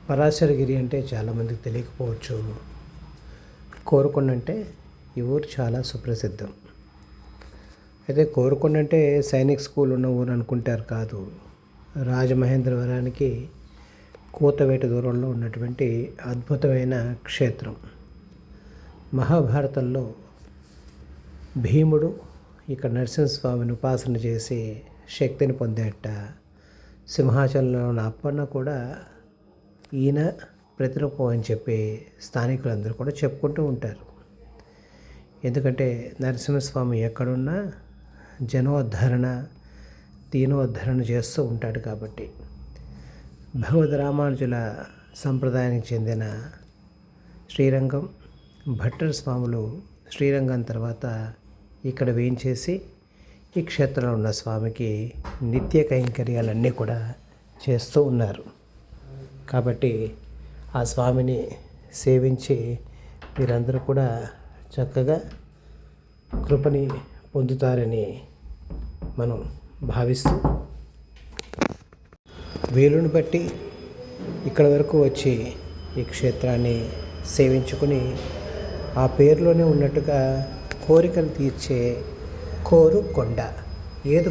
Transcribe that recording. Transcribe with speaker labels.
Speaker 1: పరాశరగిరి అంటే చాలామందికి తెలియకపోవచ్చు. కోరుకొండ అంటే ఈ ఊరు చాలా సుప్రసిద్ధం. అయితే కోరుకొండ అంటే సైనిక్ స్కూల్ ఉన్న ఊరు అనుకుంటారు, కాదు. రాజమహేంద్రవరానికి కూతవేట దూరంలో ఉన్నటువంటి అద్భుతమైన క్షేత్రం. మహాభారతంలో భీముడు ఇక్కడ నరసింహస్వామిని ఉపాసన చేసి శక్తిని పొందేట. సింహాచలంలో ఉన్న అప్పన్న కూడా ఈయన ప్రతిరూపం అని చెప్పి స్థానికులందరూ కూడా చెప్పుకుంటూ ఉంటారు. ఎందుకంటే నరసింహస్వామి ఎక్కడున్నా జనోద్ధరణ దీనోద్ధరణ చేస్తూ ఉంటాడు కాబట్టి. భగవద్ రామానుజుల సంప్రదాయానికి చెందిన శ్రీరంగం భట్టర్ స్వాములు శ్రీరంగం తర్వాత ఇక్కడ వేయించేసి ఈ క్షేత్రంలో ఉన్న స్వామికి నిత్య కైంకర్యాలన్నీ కూడా చేస్తూ ఉన్నారు. కాబట్టి ఆ స్వామిని సేవించి మీరందరూ కూడా చక్కగా కృపని పొందుతారని మనం భావిస్తూ, వీలుని బట్టి ఇక్కడ వరకు వచ్చి ఈ క్షేత్రాన్ని సేవించుకుని ఆ పేరులోనే ఉన్నట్టుగా కోరికలు తీర్చే కోరుకొండ. ఏది